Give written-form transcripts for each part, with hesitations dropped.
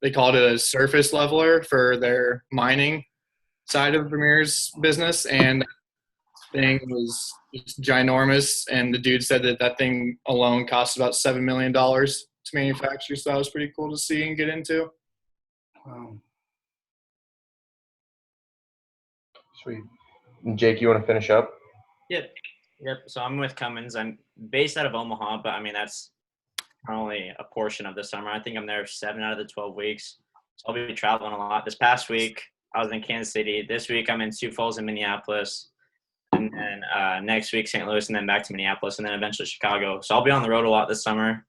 they called it a surface leveler for their mining side of Premier's business, and that thing was just ginormous. And the dude said that that thing alone cost about $7 million to manufacture. So that was pretty cool to see and get into. Wow. Sweet. And Jake, you want to finish up? Yep. So I'm with Cummins. I'm based out of Omaha, but I mean, that's only a portion of the summer. I think I'm there 7 out of the 12 weeks. So I'll be traveling a lot. This past week, I was in Kansas City. This week, I'm in Sioux Falls and Minneapolis. And then next week, St. Louis, and then back to Minneapolis, and then eventually Chicago. So I'll be on the road a lot this summer.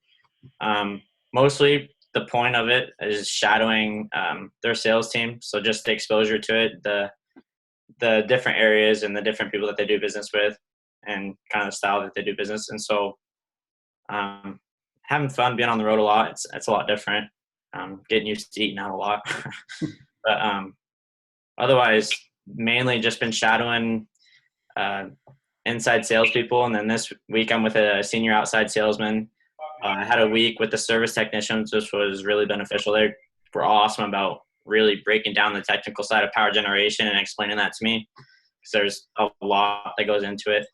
Mostly the point of it is shadowing their sales team. So just the exposure to it, the different areas and the different people that they do business with, and kind of the style that they do business. And so having fun, being on the road a lot, it's a lot different. Getting used to eating out a lot. But otherwise, mainly just been shadowing inside salespeople. And then this week I'm with a senior outside salesman. I had a week with the service technicians, which was really beneficial. They were awesome about really breaking down the technical side of power generation and explaining that to me, because there's a lot that goes into it.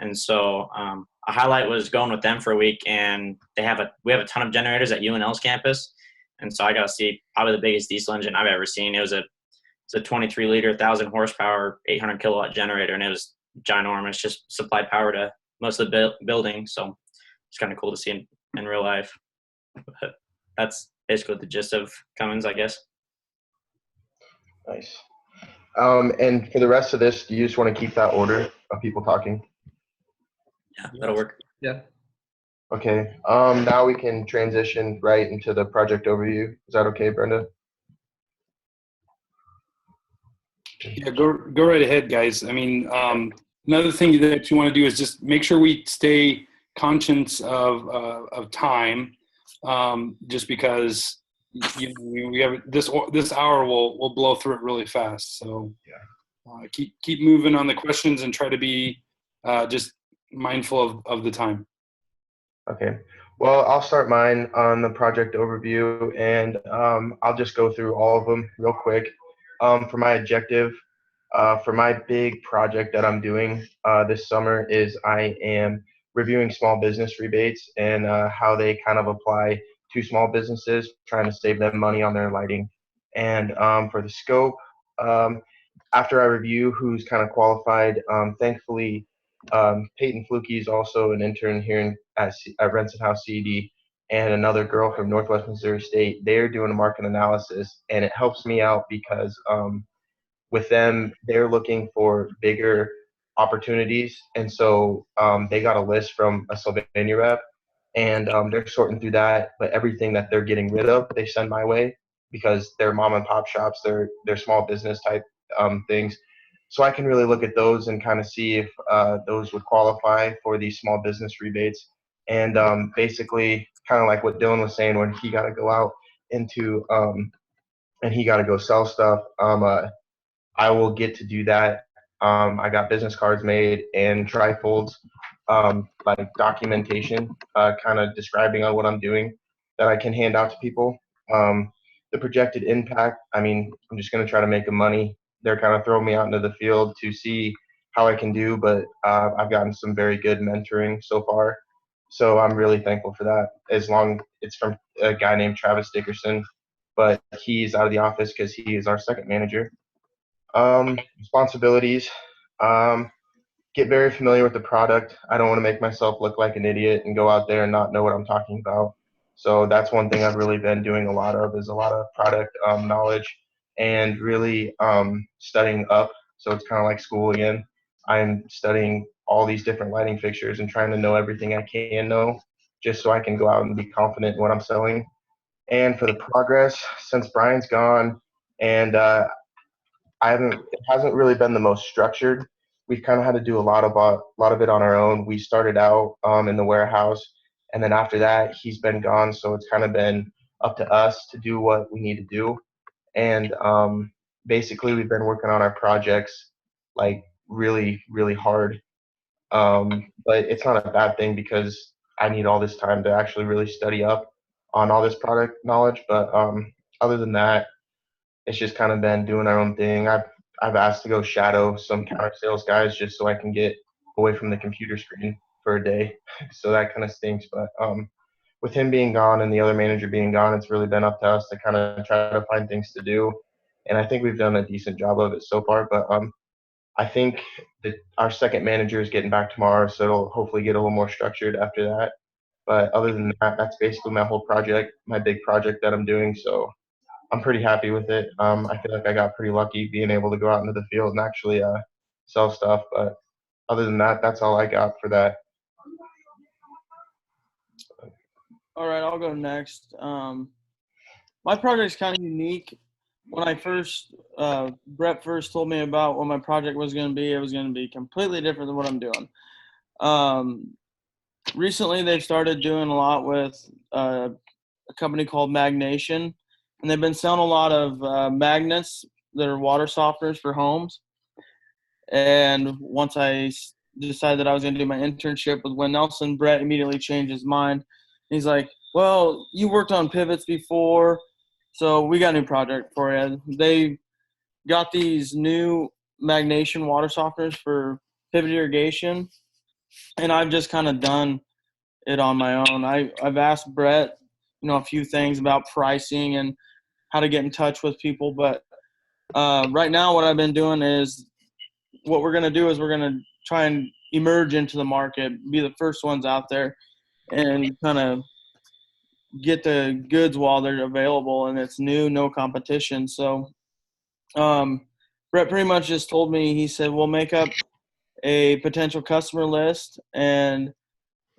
And so a highlight was going with them for a week, and we have a ton of generators at UNL's campus. And so I got to see probably the biggest diesel engine I've ever seen. It's a 23-liter, 1,000 horsepower, 800 kilowatt generator, and it was ginormous. Just supplied power to most of the building. So it's kind of cool to see in real life. But that's basically the gist of Cummins, I guess. Nice. And for the rest of this, do you just want to keep that order of people talking? Yeah, that'll work. Yeah. Okay. Now we can transition right into the project overview. Is that okay, Brenda? Yeah, go right ahead, guys. I mean, another thing that you want to do is just make sure we stay conscious of time, just because we have this hour will blow through it really fast. So keep moving on the questions and try to be just mindful of the time. Okay. Well, I'll start mine on the project overview, and I'll just go through all of them real quick. For my objective, for my big project that I'm doing this summer is I am reviewing small business rebates and how they kind of apply to small businesses, trying to save them money on their lighting. And for the scope, after I review who's kind of qualified, thankfully, Peyton Fluke is also an intern here at Renson House CED, and another girl from Northwest Missouri State. They're doing a market analysis, and it helps me out because with them, they're looking for bigger opportunities. And so they got a list from a Sylvania rep, and they're sorting through that. But everything that they're getting rid of, they send my way, because they're mom and pop shops, they're small business type things. So I can really look at those and kind of see if those would qualify for these small business rebates. And basically, kind of like what Dylan was saying, when he got to go out into and he got to go sell stuff, I will get to do that. I got business cards made and trifolds, like documentation, kind of describing on what I'm doing that I can hand out to people. The projected impact, I mean, I'm just going to try to make the money. They're kind of throwing me out into the field to see how I can do, but I've gotten some very good mentoring so far. So I'm really thankful for that. It's from a guy named Travis Dickerson, but he's out of the office because he is our second manager. Responsibilities, get very familiar with the product. I don't want to make myself look like an idiot and go out there and not know what I'm talking about. So that's one thing I've really been doing a lot of, is a lot of product knowledge and really studying up. So it's kind of like school again. I'm studying all these different lighting fixtures and trying to know everything I can know, just so I can go out and be confident in what I'm selling. And for the progress, since Brian's gone, and it hasn't really been the most structured. We've kind of had to do a lot of it on our own. We started out in the warehouse, and then after that, he's been gone. So it's kind of been up to us to do what we need to do. And basically, we've been working on our projects like really, really hard. But it's not a bad thing, because I need all this time to actually really study up. on all this product knowledge. But other than that, it's just kind of been doing our own thing. I've asked to go shadow some counter sales guys just so I can get away from the computer screen for a day. So that kind of stinks. But with him being gone and the other manager being gone, it's really been up to us to kind of try to find things to do. And I think we've done a decent job of it so far. But I think that our second manager is getting back tomorrow, so it'll hopefully get a little more structured after that. But other than that, that's basically my whole project, my big project that I'm doing. So I'm pretty happy with it. I feel like I got pretty lucky being able to go out into the field and actually sell stuff. But other than that, that's all I got for that. All right, I'll go next. My project's kind of unique. When I first, Brett first told me about what my project was going to be, it was going to be completely different than what I'm doing. Recently, they've started doing a lot with a company called Magnation, and they've been selling a lot of magnets that are water softeners for homes. And once I decided that I was going to do my internship with Win Nelson, Brett immediately changed his mind. He's like, well, you worked on pivots before, so we got a new project for you. They got these new Magnation water softeners for pivot irrigation, and I've just kind of done it on my own. I've asked Brett, a few things about pricing and how to get in touch with people, but right now what I've been doing is what we're going to do is we're going to try and emerge into the market, be the first ones out there, and kind of get the goods while they're available and it's new, no competition. So Brett pretty much just told me, he said, we'll make up a potential customer list and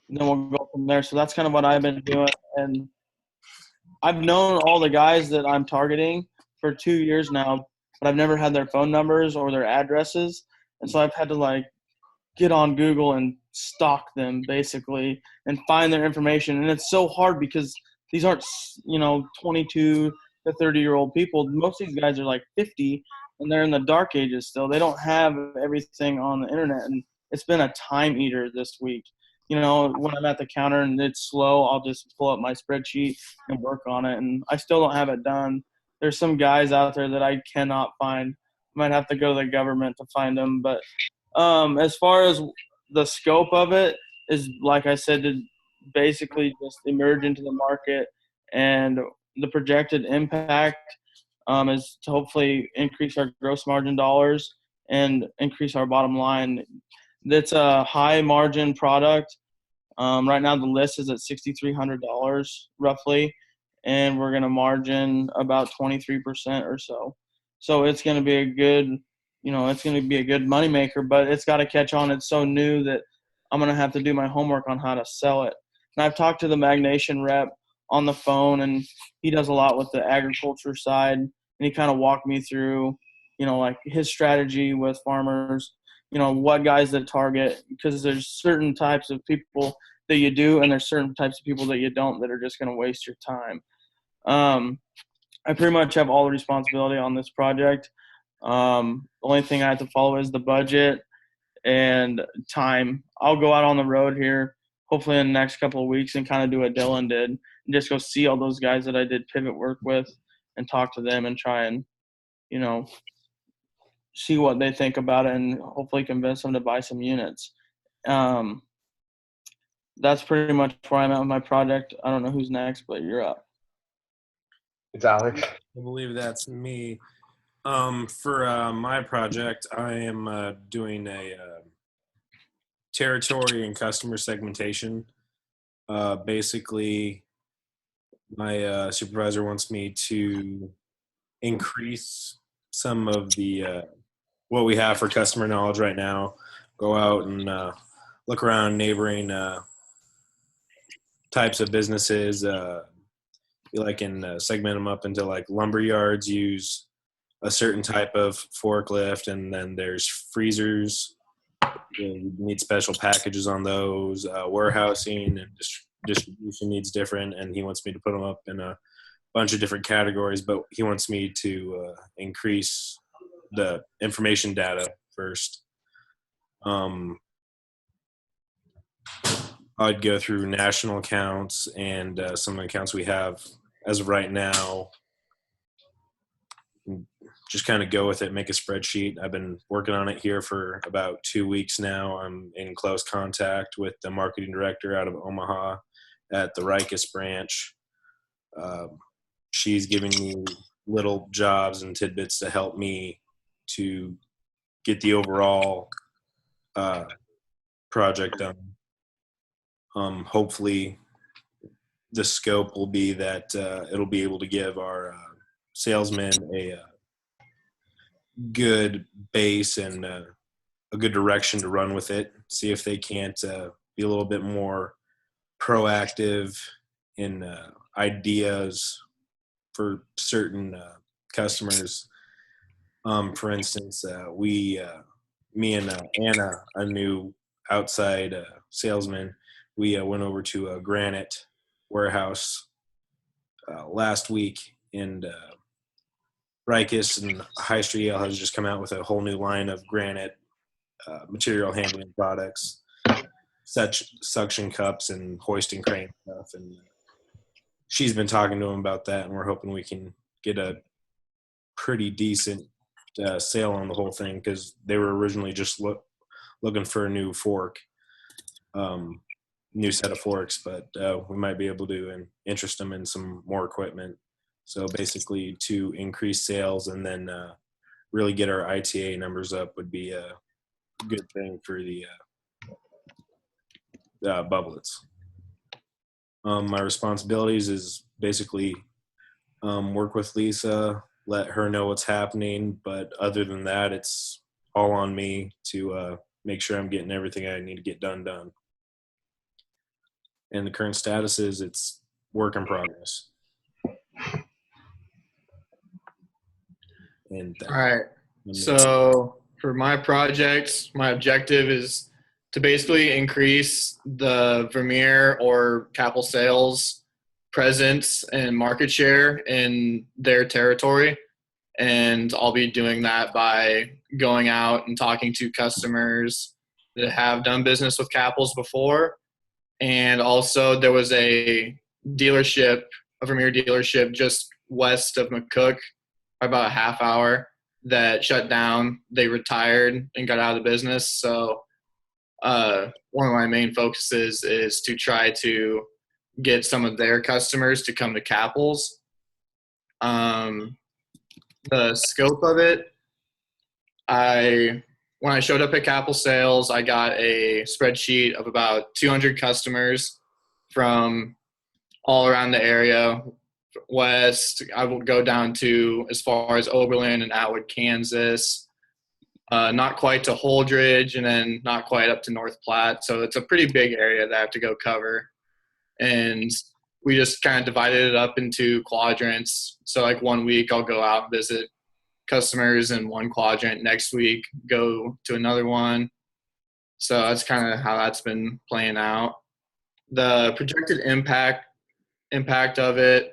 then we'll go from there. So that's kind of what I've been doing. And I've known all the guys that I'm targeting for 2 years now, but I've never had their phone numbers or their addresses. And so I've had to get on Google and stalk them basically and find their information. And it's so hard because these aren't, 22 to 30-year-old people. Most of these guys are 50 and they're in the dark ages still. They don't have everything on the internet. And it's been a time eater this week. When I'm at the counter and it's slow, I'll just pull up my spreadsheet and work on it. And I still don't have it done. There's some guys out there that I cannot find. Might have to go to the government to find them. But as far as the scope of it is, like I said, to basically just emerge into the market, and the projected impact is to hopefully increase our gross margin dollars and increase our bottom line. That's a high margin product. Right now the list is at $6,300 roughly, and we're going to margin about 23% or so. So it's going to be a good, it's going to be a good moneymaker, but it's got to catch on. It's so new that I'm going to have to do my homework on how to sell it. And I've talked to the Magnation rep on the phone, and he does a lot with the agriculture side. And he kind of walked me through, his strategy with farmers, what guys that target, because there's certain types of people that you do, and there's certain types of people that you don't that are just going to waste your time. I pretty much have all the responsibility on this project. The only thing I have to follow is the budget and time. I'll go out on the road here, hopefully in the next couple of weeks, and kind of do what Dylan did and just go see all those guys that I did pivot work with and talk to them and try and, see what they think about it and hopefully convince them to buy some units. That's pretty much where I'm at with my project. I don't know who's next, but you're up. It's Alex. I believe that's me. For my project, I am doing a territory and customer segmentation. Basically, my supervisor wants me to increase some of the what we have for customer knowledge right now. Go out and look around neighboring types of businesses. Segment them up into lumber yards use a certain type of forklift, and then there's freezers. You need special packages on those. Warehousing and distribution needs different, and he wants me to put them up in a bunch of different categories, but he wants me to increase the information data first. I'd go through national accounts and some of the accounts we have as of right now. Just kind of go with it, make a spreadsheet. I've been working on it here for about 2 weeks now. I'm in close contact with the marketing director out of Omaha at the Rikers branch. She's giving me little jobs and tidbits to help me to get the overall project done. Hopefully the scope will be that it'll be able to give our salesmen a good base and a good direction to run with it. See if they can't be a little bit more proactive in ideas for certain customers. For instance, me and Anna, a new outside salesman, we went over to a Granite warehouse last week, and Rikers and High Street Ale has just come out with a whole new line of Granite material handling products, such suction cups and hoisting crane stuff. And she's been talking to him about that, and we're hoping we can get a pretty decent sale on the whole thing, because they were originally just looking for a new fork, new set of forks, but we might be able to interest them in some more equipment. So basically, to increase sales and then really get our ITA numbers up would be a good thing for the bubblets. My responsibilities is basically work with Lisa, let her know what's happening, but other than that, it's all on me to make sure I'm getting everything I need to get done. And the current status is it's work in progress. And All right. So for my project, my objective is to basically increase the Vermeer or Capel sales presence and market share in their territory. And I'll be doing that by going out and talking to customers that have done business with Capels before. And also there was a dealership, a Vermeer dealership just west of McCook, about a half hour, that shut down. They retired and got out of the business. So one of my main focuses is to try to get some of their customers to come to Capels. The scope of it, when I showed up at Capel Sales, I got a spreadsheet of about 200 customers from all around the area. West, I will go down to as far as Oberlin and Atwood, Kansas, not quite to Holdridge, and then not quite up to North Platte. So it's a pretty big area that I have to go cover. And we just kind of divided it up into quadrants. So like 1 week I'll go out and visit customers in one quadrant. Next week, go to another one. So that's kind of how that's been playing out. The projected impact of it,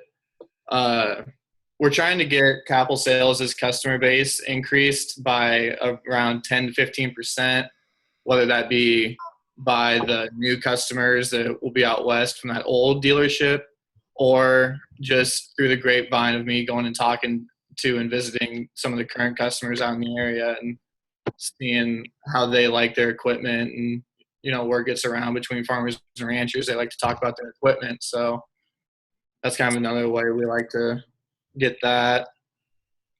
we're trying to get Capel Sales' customer base increased by around 10 to 15%, whether that be by the new customers that will be out west from that old dealership, or just through the grapevine of me going and talking to and visiting some of the current customers out in the area and seeing how they like their equipment. And, you know, word gets around between farmers and ranchers, they like to talk about their equipment. So that's kind of another way we like to get that.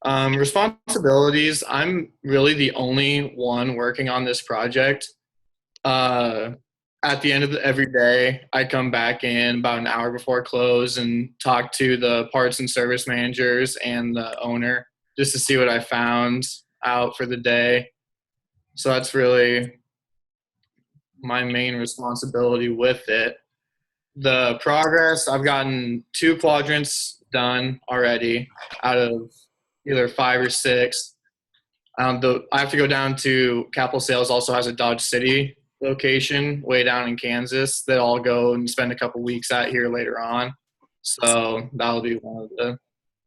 Responsibilities, I'm really the only one working on this project. At the end of every day, I come back in about an hour before close and talk to the parts and service managers and the owner just to see what I found out for the day. So that's really my main responsibility with it. The progress, I've gotten 2 quadrants done already out of either 5 or 6. I have to go down to Capel Sales, also has a Dodge City location way down in Kansas that I'll go and spend a couple weeks at here later on. So that'll be one of the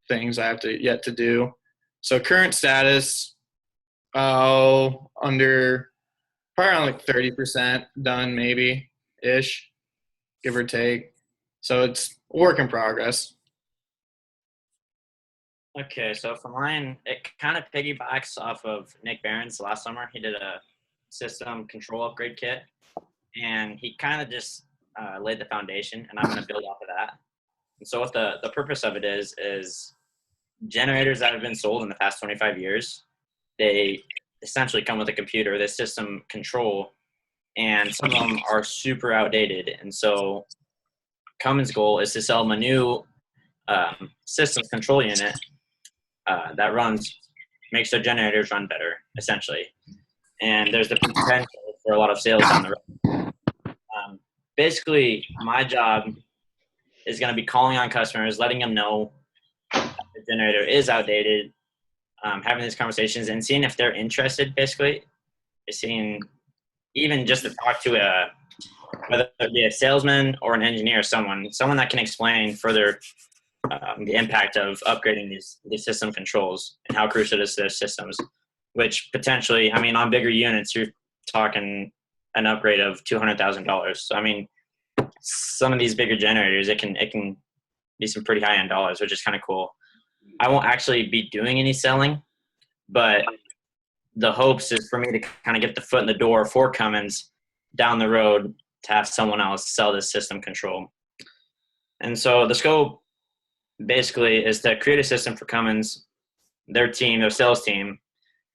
things I have to yet to do. So current status, under probably around like 30% done, maybe ish. give or take. So it's a work in progress. Okay, so for mine, it kind of piggybacks off of Nick Barron's last summer. He did a system control upgrade kit, and he kind of just laid the foundation, and I'm going to build off of that. And so what the purpose of it is generators that have been sold in the past 25 years, they essentially come with a computer, this system control, and some of them are super outdated. And so Cummins' goal is to sell them a new systems control unit that makes their generators run better, essentially. And there's the potential for a lot of sales down the road. Basically, my job is going to be calling on customers, letting them know that the generator is outdated, having these conversations and seeing if they're interested, basically. Seeing even just to talk to whether it be a salesman or an engineer, someone that can explain further the impact of upgrading these system controls and how crucial it is to their systems, which potentially, I mean, on bigger units, you're talking an upgrade of $200,000. So, I mean, some of these bigger generators, it can be some pretty high-end dollars, which is kind of cool. I won't actually be doing any selling, but the hopes is for me to kind of get the foot in the door for Cummins down the road to have someone else sell this system control. And so the scope basically is to create a system for Cummins, their sales team,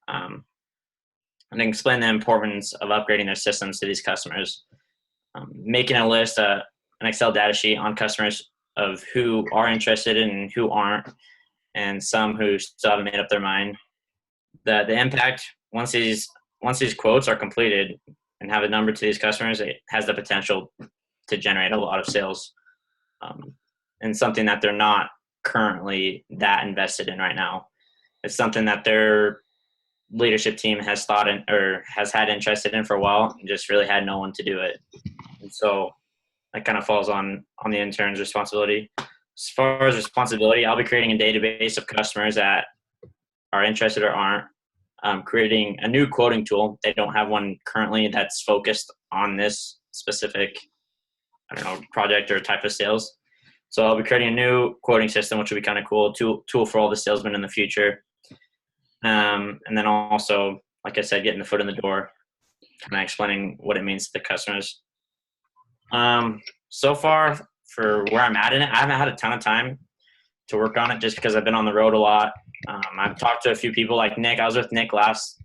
and explain the importance of upgrading their systems to these customers, making a list, an Excel data sheet on customers of who are interested and who aren't, and some who still haven't made up their mind. The impact, once these quotes are completed and have a number to these customers, it has the potential to generate a lot of sales, and something that they're not currently that invested in right now. It's something that their leadership team has thought in or has had interested in for a while and just really had no one to do it. And so that kind of falls on the intern's responsibility. As far as responsibility, I'll be creating a database of customers that are interested or aren't, creating a new quoting tool. They don't have one currently that's focused on this specific, project or type of sales. So I'll be creating a new quoting system, which will be kind of cool, tool for all the salesmen in the future. And then also, like I said, getting the foot in the door, kind of explaining what it means to the customers. So far, for where I'm at in it, I haven't had a ton of time to work on it just because I've been on the road a lot. I've talked to a few people like Nick. I was with Nick last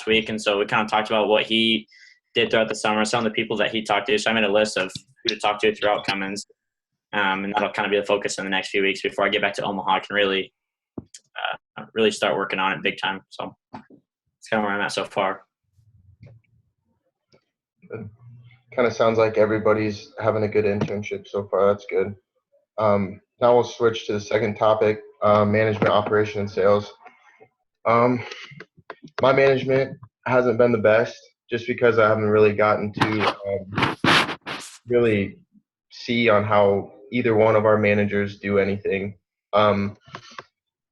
week, and so we kind of talked about what he did throughout the summer, some of the people that he talked to. So I made a list of who to talk to throughout Cummins, and that'll kind of be the focus in the next few weeks before I get back to Omaha. I can really start working on it big time. So it's kind of where I'm at so far. Kind of sounds like everybody's having a good internship so far. That's good. Now we'll switch to the second topic, management, operation, and sales. My management hasn't been the best just because I haven't really gotten to really see on how either one of our managers do anything.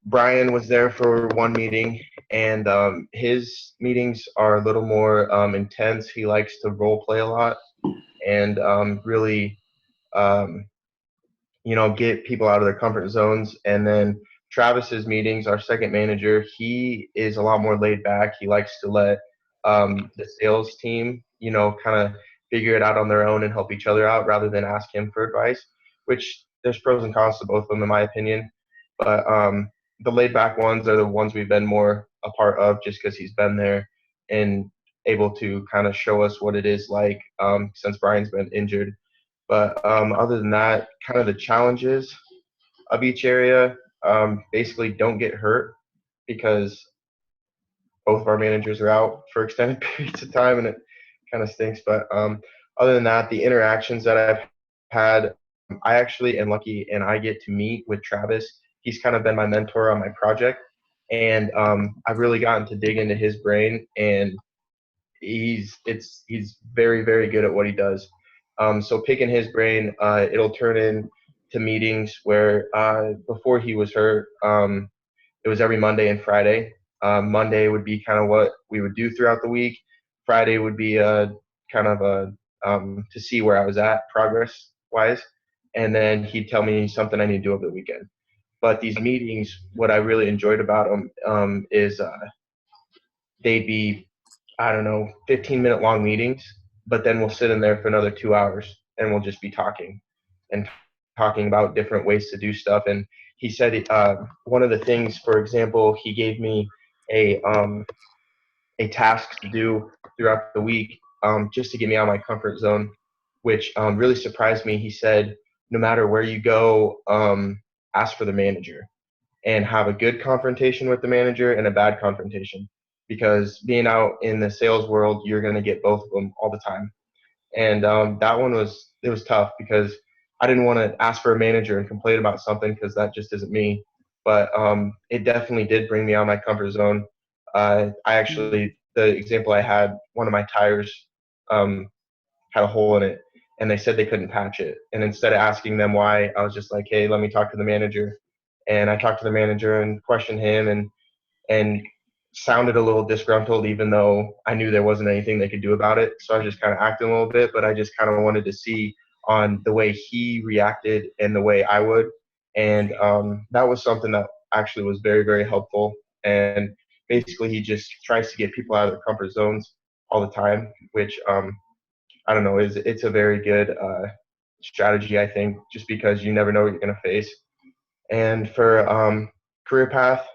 Brian was there for one meeting, and his meetings are a little more intense. He likes to role play a lot and really get people out of their comfort zones. And then Travis's meetings, our second manager, he is a lot more laid back. He likes to let the sales team, kind of figure it out on their own and help each other out rather than ask him for advice, which there's pros and cons to both of them, in my opinion. But the laid back ones are the ones we've been more a part of just because he's been there and able to kind of show us what it is like since Brian's been injured. But other than that, kind of the challenges of each area, basically don't get hurt because both of our managers are out for extended periods of time, and it kind of stinks. But other than that, the interactions that I've had, I actually am lucky and I get to meet with Travis. He's kind of been my mentor on my project, and I've really gotten to dig into his brain, and he's very, very good at what he does. So picking his brain, it'll turn into meetings where before he was hurt, it was every Monday and Friday. Monday would be kind of what we would do throughout the week. Friday would be kind of to see where I was at, progress wise, and then he'd tell me something I need to do over the weekend. But these meetings, what I really enjoyed about them is they'd be, I don't know, 15-minute long meetings, but then we'll sit in there for another 2 hours and we'll just be talking and talking about different ways to do stuff. And he said one of the things, for example, he gave me a task to do throughout the week, just to get me out of my comfort zone, which really surprised me. He said, no matter where you go, ask for the manager and have a good confrontation with the manager and a bad confrontation, because being out in the sales world, you're going to get both of them all the time. And that one was tough because I didn't want to ask for a manager and complain about something because that just isn't me. But it definitely did bring me out of my comfort zone. The example I had, one of my tires had a hole in it, and they said they couldn't patch it. And instead of asking them why, I was just like, hey, let me talk to the manager. And I talked to the manager and questioned him and sounded a little disgruntled, even though I knew there wasn't anything they could do about it. So I was just kind of acting a little bit, but I just kind of wanted to see on the way he reacted and the way I would. And that was something that actually was very, very helpful. And basically, he just tries to get people out of their comfort zones all the time, which I don't know, it's a very good strategy, I think, just because you never know what you're going to face. And for career path,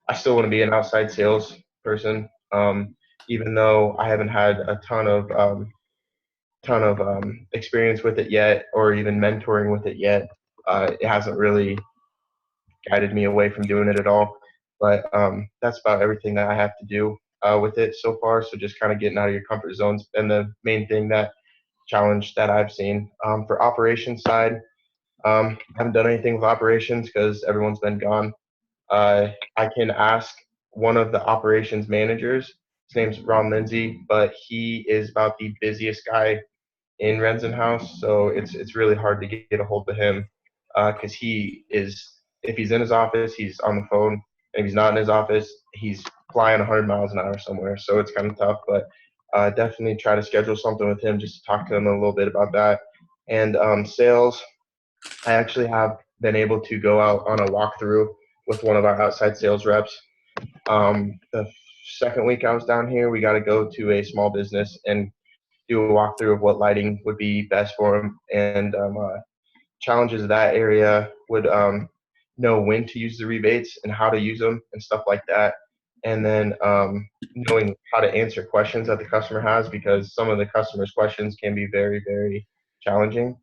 I still want to be an outside sales person, even though I haven't had a ton of experience with it yet, or even mentoring with it yet. It hasn't really guided me away from doing it at all. But that's about everything that I have to do with it so far. So just kind of getting out of your comfort zones, and the main thing that challenge that I've seen. For operations side, I haven't done anything with operations because everyone's been gone. I can ask one of the operations managers. His name's Ron Lindsay, but he is about the busiest guy in Rensenhouse, so it's really hard to get a hold of him because he is, if he's in his office, he's on the phone, and if he's not in his office, he's flying 100 miles an hour somewhere. So it's kind of tough, but definitely try to schedule something with him just to talk to him a little bit about that. And sales, I actually have been able to go out on a walkthrough with one of our outside sales reps. The second week I was down here, we got to go to a small business and do a walkthrough of what lighting would be best for them. And challenges of that area would know when to use the rebates and how to use them and stuff like that. And then knowing how to answer questions that the customer has, because some of the customer's questions can be very, very challenging.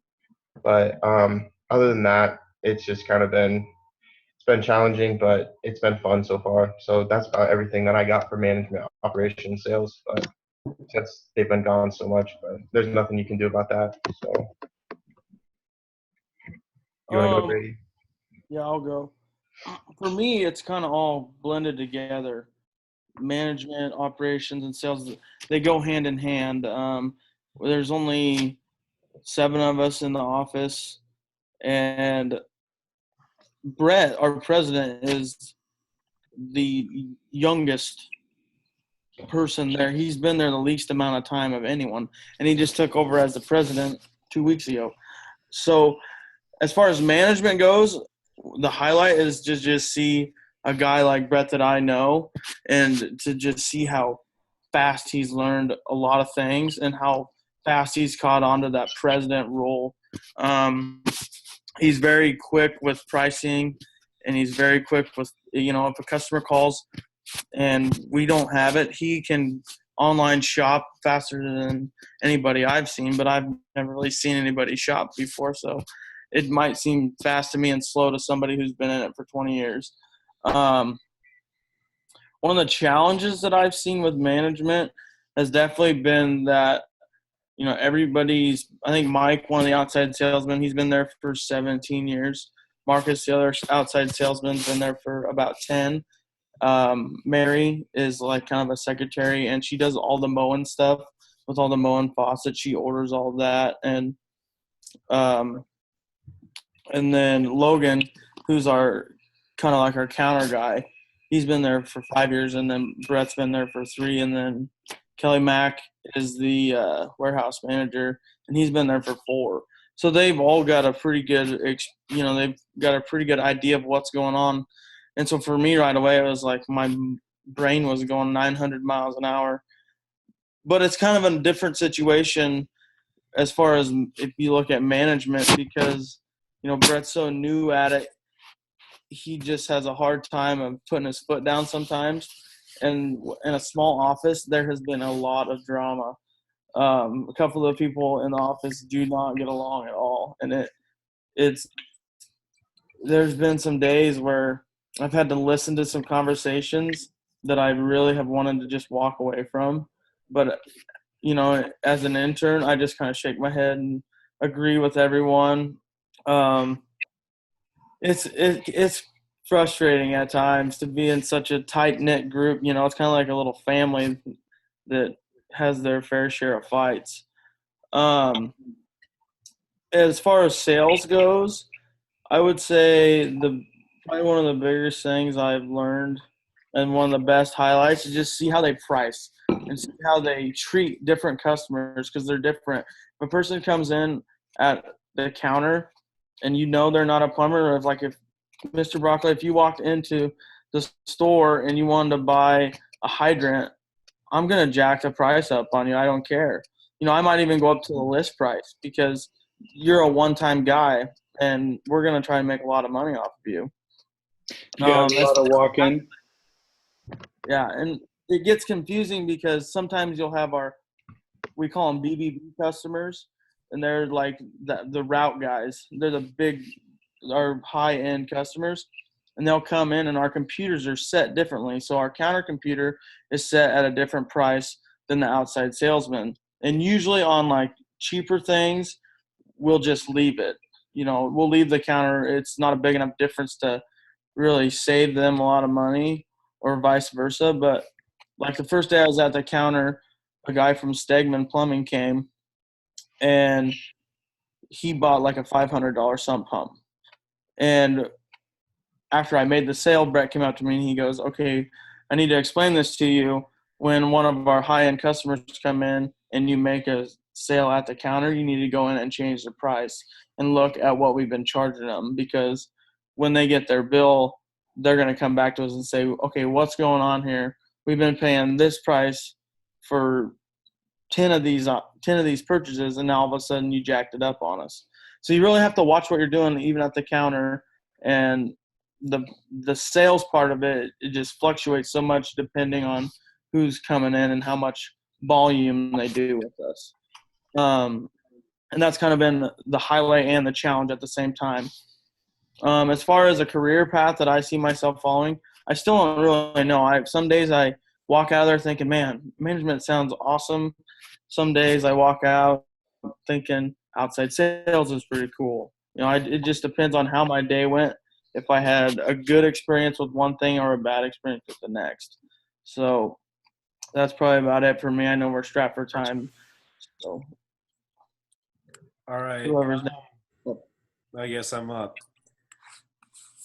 But other than that, it's just kind of been challenging, but it's been fun so far. So that's about everything that I got for management, operations, sales. But since they've been gone so much, but there's nothing you can do about that. So you want to go, Brady? Yeah, I'll go. For me, it's kind of all blended together. Management, operations, and sales, they go hand in hand. There's only 7 of us in the office, and Brett, our president, is the youngest person there. He's been there the least amount of time of anyone, and he just took over as the president 2 weeks ago. So as far as management goes, the highlight is to just see a guy like Brett that I know, and to just see how fast he's learned a lot of things and how fast he's caught on to that president role. He's very quick with pricing, and he's very quick with, if a customer calls and we don't have it, he can online shop faster than anybody I've seen, but I've never really seen anybody shop before. So it might seem fast to me and slow to somebody who's been in it for 20 years. One of the challenges that I've seen with management has definitely been that, I think Mike, one of the outside salesmen, he's been there for 17 years. Marcus, the other outside salesman, been there for about 10. Mary is like kind of a secretary, and she does all the mowing stuff with all the mowing faucets. She orders all that. And then Logan, who's our kind of like our counter guy, he's been there for 5 years, and then Brett's been there for 3, and then Kelly Mack is the warehouse manager, and he's been there for 4. So they've all got a pretty good, they've got a pretty good idea of what's going on. And so for me right away, it was like my brain was going 900 miles an hour. But it's kind of a different situation as far as if you look at management, because, Brett's so new at it. He just has a hard time of putting his foot down sometimes. And in a small office, there has been a lot of drama. A couple of people in the office do not get along at all. And there's been some days where I've had to listen to some conversations that I really have wanted to just walk away from. But, as an intern, I just kind of shake my head and agree with everyone. It's frustrating at times to be in such a tight-knit group. It's kind of like a little family that has their fair share of fights. As far as sales goes, I would say probably one of the biggest things I've learned and one of the best highlights is just see how they price and see how they treat different customers, because they're different. If a person comes in at the counter and they're not a plumber, if Mr. Broccoli, if you walked into the store and you wanted to buy a hydrant, I'm going to jack the price up on you. I don't care. I might even go up to the list price because you're a one-time guy and we're going to try and make a lot of money off of you. You got a lot of walk-in. Yeah, and it gets confusing because sometimes you'll have we call them BBB customers, and they're like the route guys. They're our high-end customers, and they'll come in and our computers are set differently. So our counter computer is set at a different price than the outside salesman. And usually on like cheaper things, we'll just leave it. We'll leave the counter. It's not a big enough difference to really save them a lot of money, or vice versa. But like the first day I was at the counter, a guy from Stegman Plumbing came, and he bought like a $500 sump pump. And after I made the sale, Brett came up to me and he goes, "Okay, I need to explain this to you. When one of our high-end customers come in and you make a sale at the counter, you need to go in and change the price and look at what we've been charging them, because when they get their bill, they're going to come back to us and say, okay, what's going on here? We've been paying this price for 10 of these purchases, and now all of a sudden you jacked it up on us." So you really have to watch what you're doing even at the counter, and the sales part of it just fluctuates so much depending on who's coming in and how much volume they do with us. And that's kind of been the highlight and the challenge at the same time. As far as a career path that I see myself following, I still don't really know. Some days I walk out of there thinking, man, management sounds awesome. Some days I walk out thinking outside sales is pretty cool. It just depends on how my day went, if I had a good experience with one thing or a bad experience with the next. So that's probably about it for me. I know we're strapped for time. So All right. whoever's next. I guess I'm up.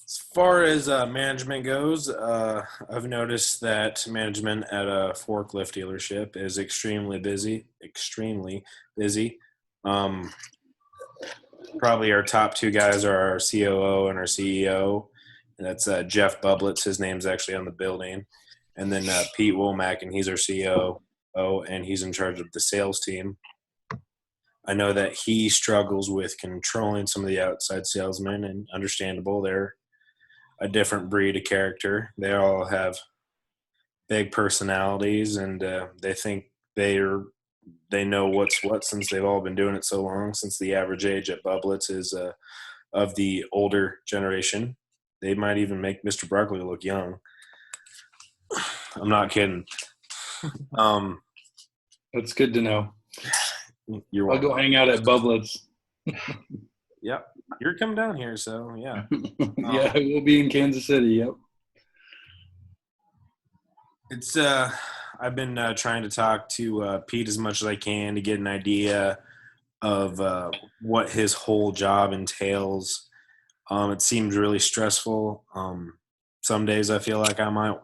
As far as management goes, I've noticed that management at a forklift dealership is extremely busy. Probably our top two guys are our COO and our CEO. And that's Jeff Bublitz. His name's actually on the building. And then Pete Womack, and he's our CEO, and he's in charge of the sales team. I know that he struggles with controlling some of the outside salesmen, and understandable. They're a different breed of character. They all have big personalities, and they think they know what's what, since they've all been doing it so long. Since the average age at Bublitz is of the older generation, they might even make Mr. Broccoli look young. I'm not kidding. That's good to know. You're I'll welcome. go hang out at Bublitz. Yep, you're coming down here, so yeah. Yeah, we'll be in Kansas City. Yep. It's I've been trying to talk to Pete as much as I can to get an idea of what his whole job entails. It seems really stressful. Some days I feel like I might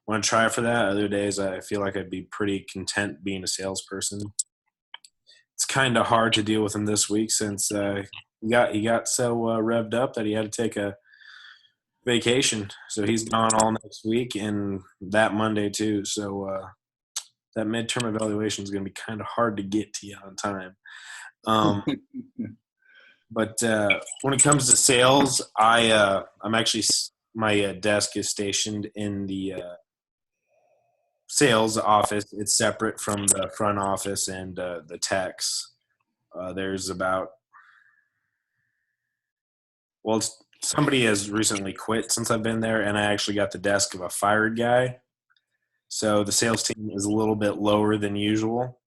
want to try for that. Other days I feel like I'd be pretty content being a salesperson. it's kind of hard to deal with him this week since he got so revved up that he had to take a vacation. So he's gone all next week and that Monday too. So that midterm evaluation is going to be kind of hard to get to you on time. But when it comes to sales, I'm actually my desk is stationed in the sales office. It's separate from the front office and the techs. There's about somebody has recently quit since I've been there, and I actually got the desk of a fired guy. So the sales team is a little bit lower than usual.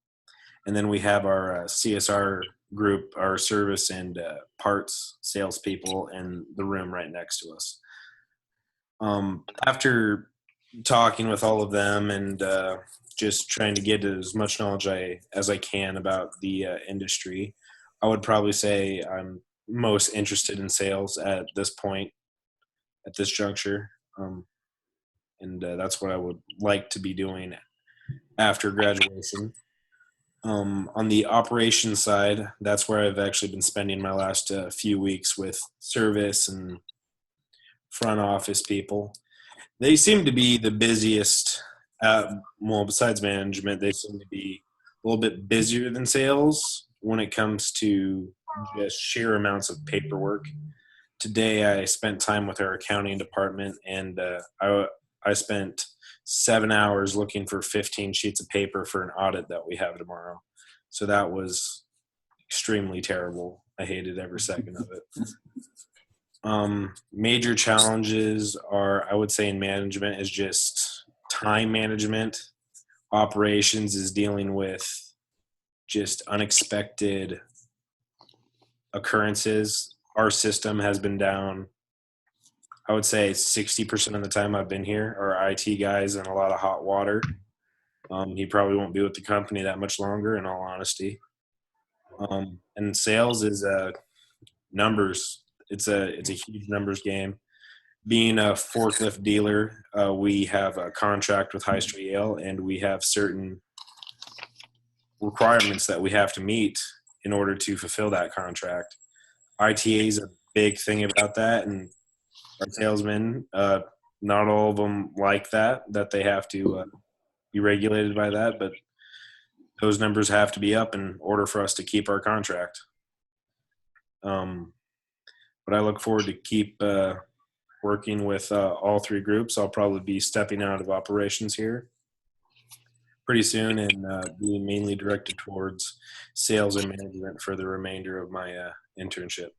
And then we have our CSR group, our service and parts salespeople in the room right next to us. After talking with all of them and just trying to get as much knowledge as I can about the industry, I would probably say I'm most interested in sales at this point, at this juncture. And that's what I would like to be doing after graduation. On the operations side, that's where I've actually been spending my last few weeks with service and front office people. They seem to be the busiest. Besides management, they seem to be a little bit busier than sales when it comes to just sheer amounts of paperwork. Today, I spent time with our accounting department, and I spent 7 hours looking for 15 sheets of paper for an audit that we have tomorrow. So that was extremely terrible. I hated every second of it. Major challenges are, I would say in management, is just time management. Operations is dealing with just unexpected occurrences. Our system has been down, I would say 60% of the time I've been here. Our IT guys in a lot of hot water. He probably won't be with the company that much longer, in all honesty. And sales is numbers. It's a huge numbers game. Being a forklift dealer, we have a contract with High Street Yale, and we have certain requirements that we have to meet in order to fulfill that contract. ITA is a big thing about that, and our salesmen, not all of them like that they have to be regulated by that, but those numbers have to be up in order for us to keep our contract. But I look forward to keep working with all three groups. I'll probably be stepping out of operations here pretty soon and being mainly directed towards sales and management for the remainder of my internship.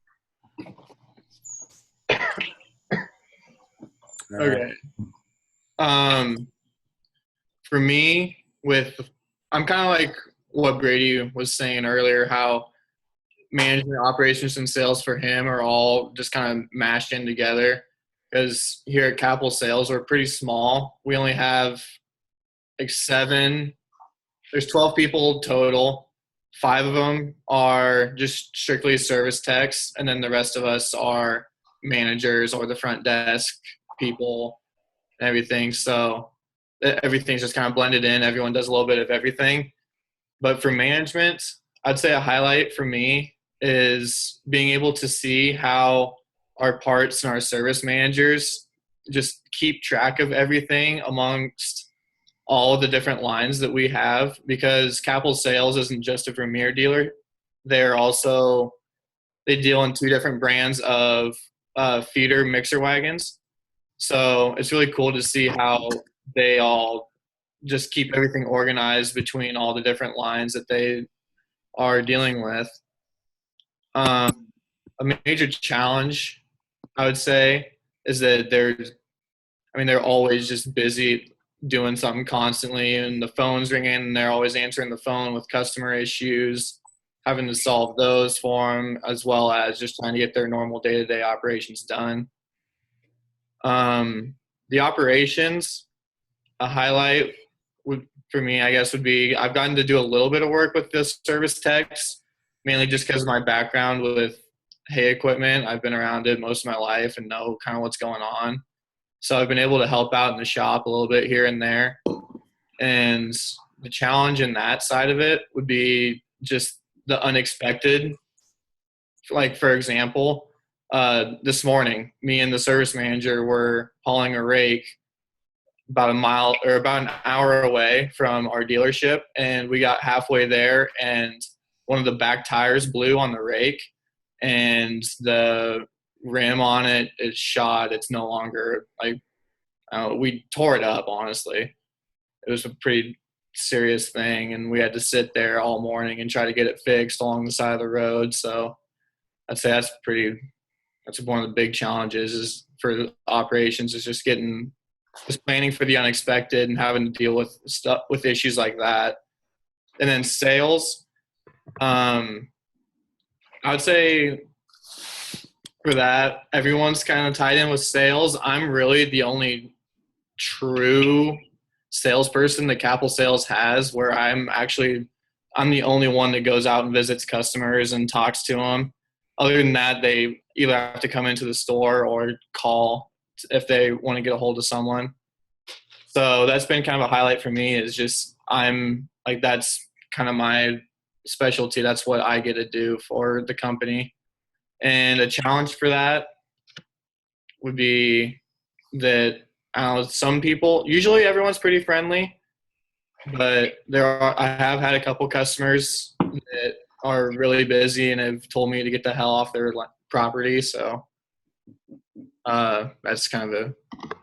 Okay. For me, I'm kind of like what Brady was saying earlier, how management, operations, and sales for him are all just kind of mashed in together. Because here at Capital Sales, we're pretty small. We only have like there's 12 people total. 5 of them are just strictly service techs, and then the rest of us are managers or the front desk people and everything. So everything's just kind of blended in. Everyone does a little bit of everything. But for management, I'd say a highlight for me is being able to see how our parts and our service managers just keep track of everything amongst all of the different lines that we have, because Capital Sales isn't just a Vermeer dealer. They deal in 2 different brands of feeder mixer wagons. So it's really cool to see how they all just keep everything organized between all the different lines that they are dealing with. A major challenge, I would say, is that they're always just busy doing something constantly, and the phone's ringing and they're always answering the phone with customer issues, having to solve those for them, as well as just trying to get their normal day-to-day operations done. The operations, a highlight for me, I guess, would be I've gotten to do a little bit of work with the service techs, mainly just because of my background with hay equipment. I've been around it most of my life and know kind of what's going on. So I've been able to help out in the shop a little bit here and there. And the challenge in that side of it would be just the unexpected. Like, for example, this morning, me and the service manager were hauling a rake about a mile or about an hour away from our dealership, and we got halfway there and one of the back tires blew on the rake, and the rim on it is shot. It's no longer like, we tore it up, honestly. It was a pretty serious thing, and we had to sit there all morning and try to get it fixed along the side of the road. So I'd say that's one of the big challenges is for the operations, is just planning for the unexpected and having to deal with issues like that. And then sales, I would say for that, everyone's kind of tied in with sales. I'm really the only true salesperson that Capel Sales has, where I'm the only one that goes out and visits customers and talks to them. Other than that, they either have to come into the store or call if they want to get a hold of someone. So that's been kind of a highlight for me, is just that's kind of my specialty. That's what I get to do for the company. And a challenge for that would be that, some people, usually everyone's pretty friendly, but I have had a couple customers that are really busy and have told me to get the hell off their property. So that's kind of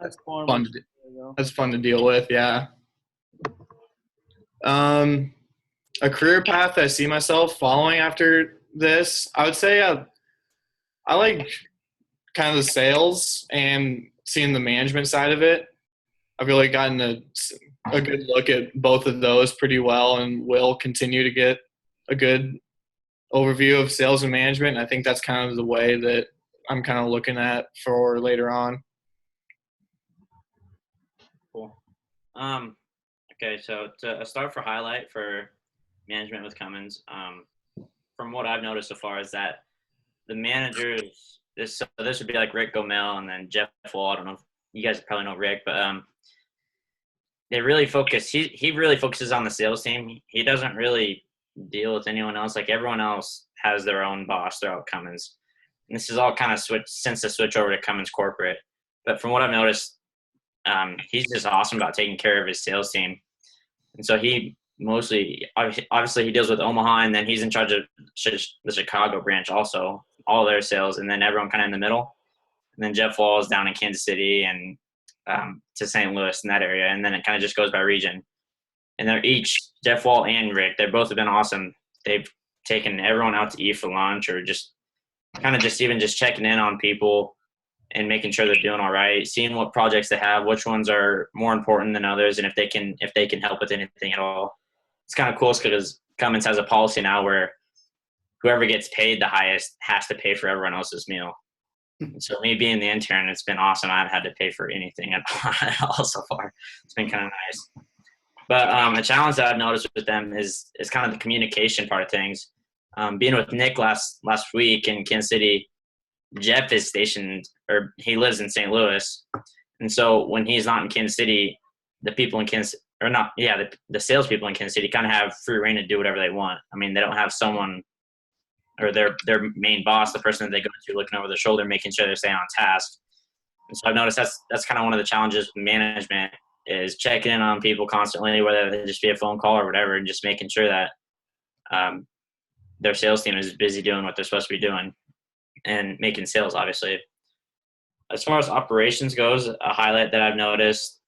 That's fun to deal with. Yeah. A career path I see myself following after this, I would say I like kind of the sales and seeing the management side of it. I've really gotten a good look at both of those pretty well, and will continue to get a good overview of sales and management. And I think that's kind of the way that I'm kind of looking at for later on. Cool. Okay, so to start for highlight for management with Cummins, from what I've noticed so far is that the managers, this would be like Rick Gomel and then Jeff Wall. I don't know if you guys probably know Rick, but they really focus. He really focuses on the sales team. He doesn't really deal with anyone else. Like, everyone else has their own boss throughout Cummins. And this is all kind of since the switch over to Cummins corporate. But from what I've noticed, he's just awesome about taking care of his sales team. And so he obviously he deals with Omaha, and then he's in charge of the Chicago branch also, all their sales, and then everyone kind of in the middle. And then Jeff Wall is down in Kansas City and to St. Louis in that area, and then it kind of just goes by region. And they're each, Jeff Wall and Rick, they both have been awesome. They've taken everyone out to eat for lunch, or just kind of just checking in on people and making sure they're doing all right, seeing what projects they have, which ones are more important than others, and if they can help with anything at all. It's kind of cool because Cummins has a policy now where whoever gets paid the highest has to pay for everyone else's meal. So me being the intern, it's been awesome. I haven't had to pay for anything at all so far. It's been kind of nice. But a challenge that I've noticed with them is kind of the communication part of things. Being with Nick last week in Kansas City, Jeff is stationed, or he lives in St. Louis. And so when he's not in Kansas City, the people in Kansas, or not, yeah, the salespeople in Kansas City kind of have free reign to do whatever they want. I mean, they don't have someone, or their main boss, the person that they go to, looking over their shoulder, making sure they're staying on task. And so I've noticed that's kind of one of the challenges with management, is checking in on people constantly, whether it just be a phone call or whatever, and just making sure that their sales team is busy doing what they're supposed to be doing and making sales, obviously. As far as operations goes, a highlight that I've noticed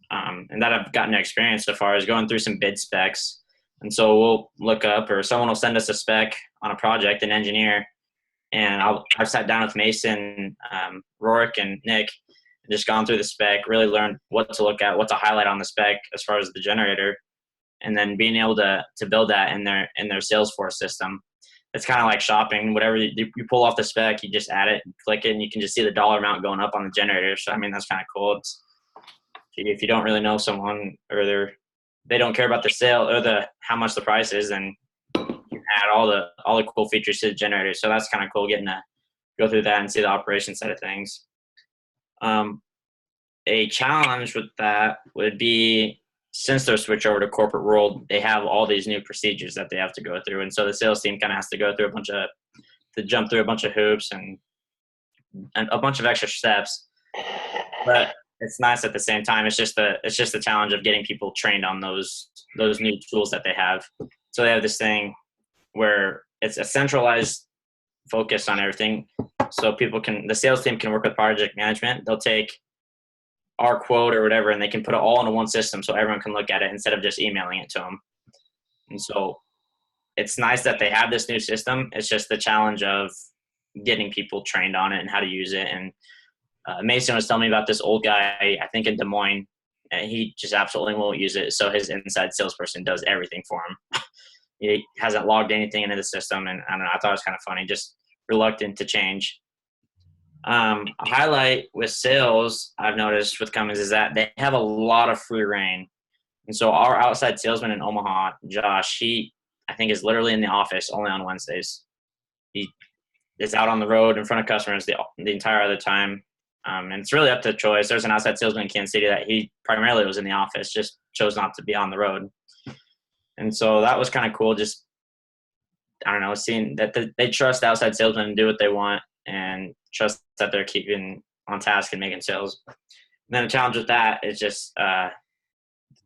and that I've gotten to experience so far is going through some bid specs. And so we'll look up, or someone will send us a spec on a project, an engineer, and I've sat down with Mason, Rourke, and Nick, and just gone through the spec, really learned what to look at, what to highlight on the spec as far as the generator, and then being able to build that in their Salesforce system. It's kind of like shopping. Whatever you pull off the spec, you just add it and click it, and you can just see the dollar amount going up on the generator. So, I mean, that's kind of cool. If you don't really know someone, or they don't care about the sale or how much the price is, then you add all the cool features to the generator. So that's kind of cool, getting to go through that and see the operation side of things. A challenge with that would be since their switch over to corporate world, they have all these new procedures that they have to go through, and so the sales team kind of has to go through jump through a bunch of hoops and a bunch of extra steps. But it's nice at the same time. It's just the challenge of getting people trained on those new tools that they have. So they have this thing where it's a centralized focus on everything. So the sales team can work with project management. They'll take our quote or whatever, and they can put it all into one system so everyone can look at it instead of just emailing it to them. And so it's nice that they have this new system. It's just the challenge of getting people trained on it and how to use it. And Mason was telling me about this old guy, I think in Des Moines, and he just absolutely won't use it. So his inside salesperson does everything for him. He hasn't logged anything into the system, and I don't know. I thought it was kind of funny, just reluctant to change. A highlight with sales I've noticed with Cummins is that they have a lot of free reign. And so our outside salesman in Omaha, Josh, he I think is literally in the office only on Wednesdays. He is out on the road in front of customers the entire other time. And it's really up to choice. There's an outside salesman in Kansas City that he primarily was in the office, just chose not to be on the road. And so that was kind of cool. Just, I don't know, seeing that they trust outside salesmen and do what they want and trust that they're keeping on task and making sales. And then the challenge with that is just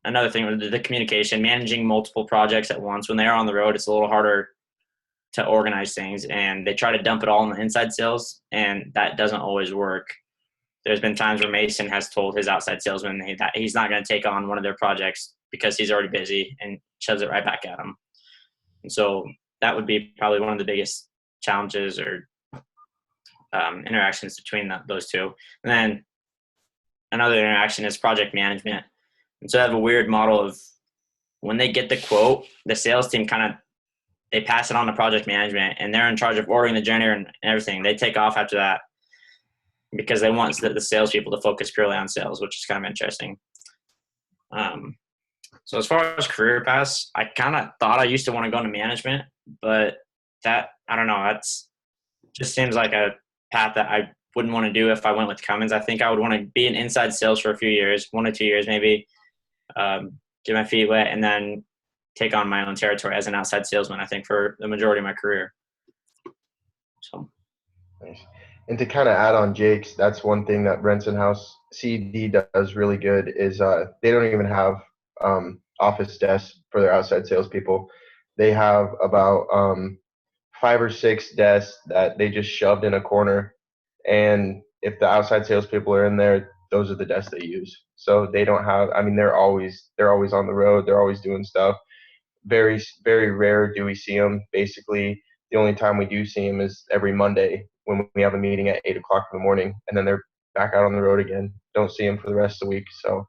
another thing with the communication, managing multiple projects at once. When they're on the road, it's a little harder to organize things, and they try to dump it all in the inside sales, and that doesn't always work. There's been times where Mason has told his outside salesman that he's not going to take on one of their projects because he's already busy, and shoves it right back at him. And so that would be probably one of the biggest challenges or interactions between those two. And then another interaction is project management. And so I have a weird model of when they get the quote, the sales team they pass it on to project management, and they're in charge of ordering the generator and everything. They take off after that because they want the salespeople to focus purely on sales, which is kind of interesting. So as far as career paths, I kind of thought I used to want to go into management, but I don't know, that's just seems like a path that I wouldn't want to do if I went with Cummins. I think I would want to be in inside sales for a few years, 1 or 2 years maybe, get my feet wet, and then take on my own territory as an outside salesman, I think, for the majority of my career. So. Nice. And to kind of add on Jake's, that's one thing that Renson House CD does really good is they don't even have office desks for their outside salespeople. They have about 5 or 6 desks that they just shoved in a corner, and if the outside salespeople are in there, those are the desks they use. So they don't have. I mean, they're always on the road. They're always doing stuff. Very, very rare do we see them. Basically, the only time we do see them is every Monday when we have a meeting at 8 o'clock in the morning, and then they're back out on the road again. Don't see them for the rest of the week. So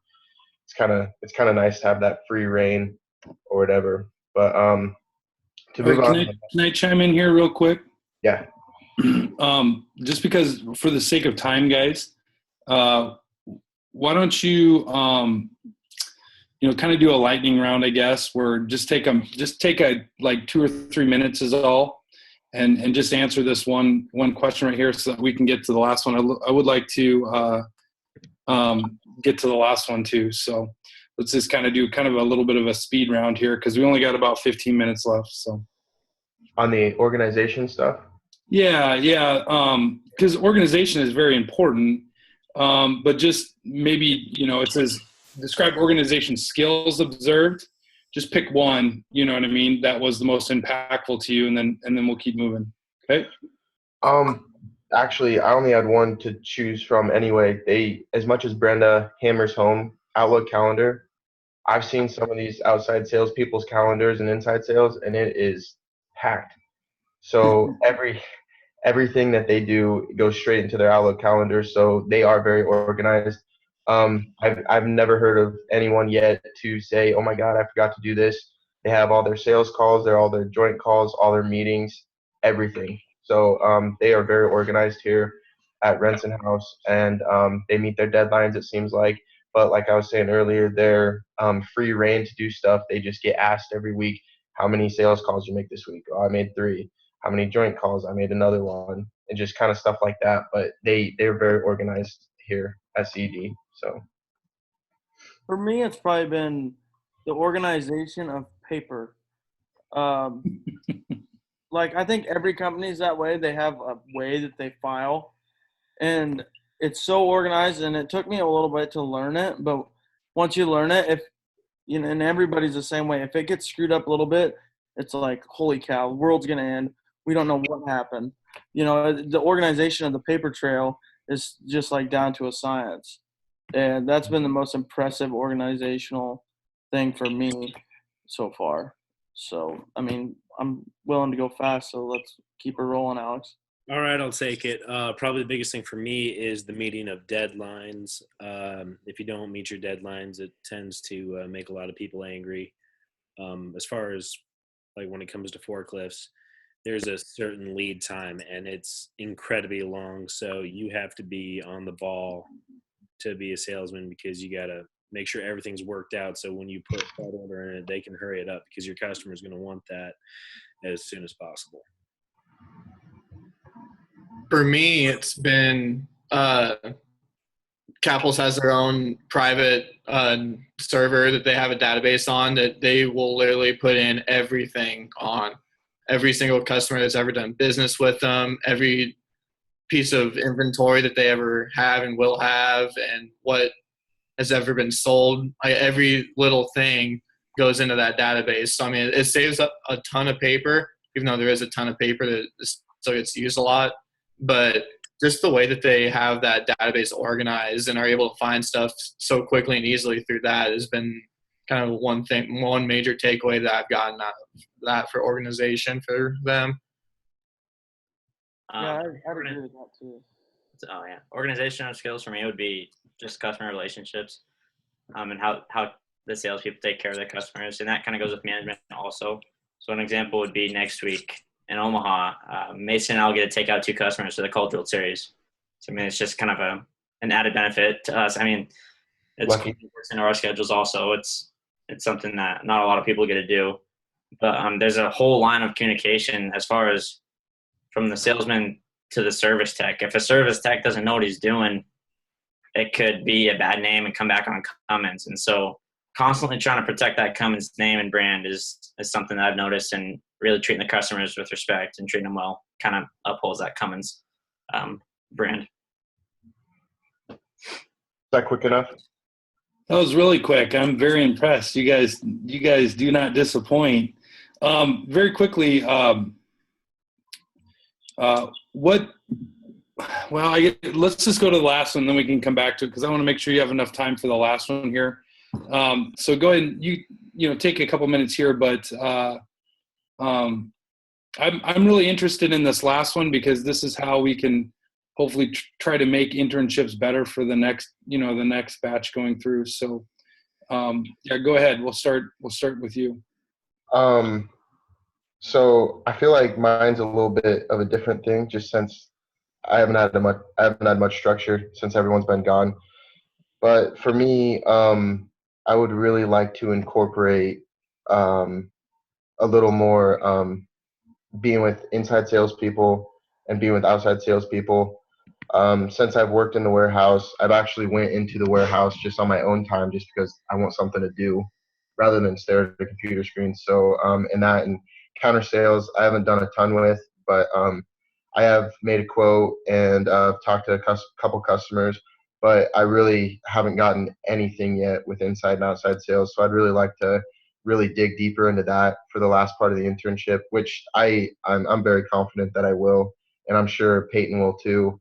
it's kind of nice to have that free reign or whatever. But to move on. Can I chime in here real quick? Yeah. Just because for the sake of time, guys, why don't you kind of do a lightning round, I guess, where just take like 2 or 3 minutes is all, and just answer this one question right here so that we can get to the last one. I would like to get to the last one too. So let's just kind of do a little bit of a speed round here because we only got about 15 minutes left. So on the organization stuff. Yeah. Because organization is very important. But just maybe, it says describe organization skills observed. Just pick one, you know what I mean, that was the most impactful to you, and then we'll keep moving. Okay? Actually, I only had one to choose from anyway. As much as Brenda hammers home Outlook calendar, I've seen some of these outside salespeople's calendars and inside sales, and it is packed. So everything that they do goes straight into their Outlook calendar, so they are very organized. I've never heard of anyone yet to say, oh my God, I forgot to do this. They have all their sales calls, all their joint calls, all their meetings, everything. So they are very organized here at Renson House, and they meet their deadlines, it seems like. But like I was saying earlier, they're free reign to do stuff. They just get asked every week, how many sales calls you make this week? Oh, I made 3. How many joint calls? I made another one, and just kind of stuff like that. But they're very organized here at CED. So for me, it's probably been the organization of paper. Um, like I think every company is that way. They have a way that they file, and it's so organized. And it took me a little bit to learn it, but once you learn it, if you know, and everybody's the same way. If it gets screwed up a little bit, it's like, holy cow, the world's gonna end. We don't know what happened. You know, the organization of the paper trail is just like down to a science, and that's been the most impressive organizational thing for me so far. So, I mean, I'm willing to go fast, so let's keep it rolling, Alex. All right, I'll take it. Probably the biggest thing for me is the meeting of deadlines. If you don't meet your deadlines, it tends to make a lot of people angry. As far as like when it comes to forklifts, there's a certain lead time and it's incredibly long. So you have to be on the ball to be a salesman because you got to make sure everything's worked out. So when you put that order in it, they can hurry it up because your customer is going to want that as soon as possible. For me, it's been Capitals has their own private server that they have a database on that they will literally put in everything on. Every single customer that's ever done business with them, every piece of inventory that they ever have and will have, and what has ever been sold. Every little thing goes into that database. So, I mean, it saves up a ton of paper, even though there is a ton of paper that still gets used a lot. But just the way that they have that database organized and are able to find stuff so quickly and easily through that has been kind of one major takeaway that I've gotten out of that for organization for them. Yeah, I'd agree with that too. Oh yeah, organizational skills for me would be just customer relationships, and how the salespeople take care of their customers, and that kind of goes with management also. So an example would be next week in Omaha, Mason and I'll get to take out 2 customers for the Cold Field Series. So I mean, it's just kind of an added benefit to us. I mean, it's cool. It works into our schedules also. It's something that not a lot of people get to do, but there's a whole line of communication as far as from the salesman to the service tech. If a service tech doesn't know what he's doing, it could be a bad name and come back on Cummins. And so constantly trying to protect that Cummins name and brand is something that I've noticed, and really treating the customers with respect and treating them well kind of upholds that Cummins brand. Is that quick enough? That was really quick. I'm very impressed. You guys do not disappoint. Very quickly, let's just go to the last one, then we can come back to it because I want to make sure you have enough time for the last one here. So go ahead and you take a couple minutes here, but I'm really interested in this last one because this is how we can hopefully try to make internships better for the next batch going through. So go ahead. We'll start with you. So I feel like mine's a little bit of a different thing, just since I haven't had much structure since everyone's been gone. But for me, I would really like to incorporate a little more being with inside salespeople and being with outside salespeople. Since I've worked in the warehouse, I've actually went into the warehouse just on my own time, just because I want something to do rather than stare at the computer screen. So and counter sales, I haven't done a ton with, but I have made a quote and talked to a couple customers, but I really haven't gotten anything yet with inside and outside sales. So I'd really like to really dig deeper into that for the last part of the internship, which I'm very confident that I will, and I'm sure Peyton will too.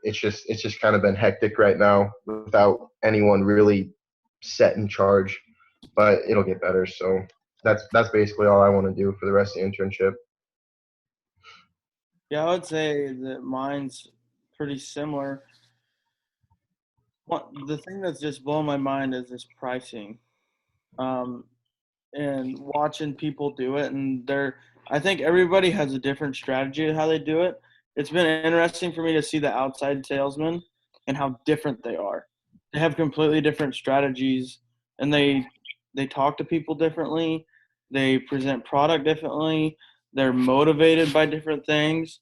It's just kind of been hectic right now without anyone really set in charge, but it'll get better. So that's basically all I want to do for the rest of the internship. Yeah, I would say that mine's pretty similar. The thing that's just blowing my mind is this pricing, and watching people do it. And I think everybody has a different strategy of how they do it. It's been interesting for me to see the outside salesmen and how different they are. They have completely different strategies, and they talk to people differently. They present product differently. They're motivated by different things.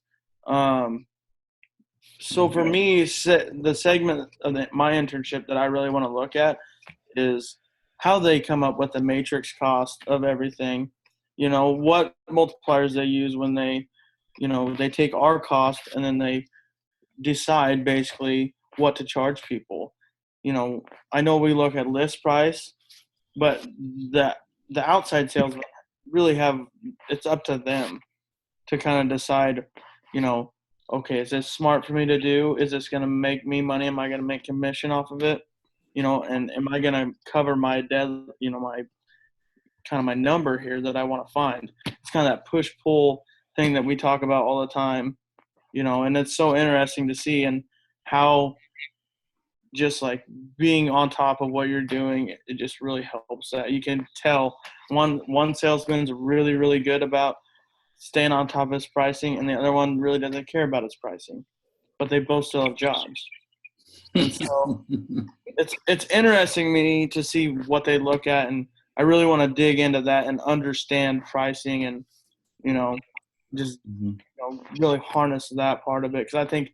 So for me, the segment of my internship that I really want to look at is how they come up with the matrix cost of everything, what multipliers they use when they, they take our cost and then they decide basically what to charge people. I know we look at list price, but the outside salesmen really it's up to them to kind of decide, okay, is this smart for me to do? Is this going to make me money? Am I going to make commission off of it? And am I going to cover my my kind of my number here that I want to find? It's kind of that push pull thing that we talk about all the time, and it's so interesting to see and how just like being on top of what you're doing, it just really helps that. You can tell one salesman's really, really good about staying on top of his pricing, and the other one really doesn't care about his pricing, but they both still have jobs. And so it's interesting to me to see what they look at, and I really want to dig into that and understand pricing and, just really harness that part of it, because I think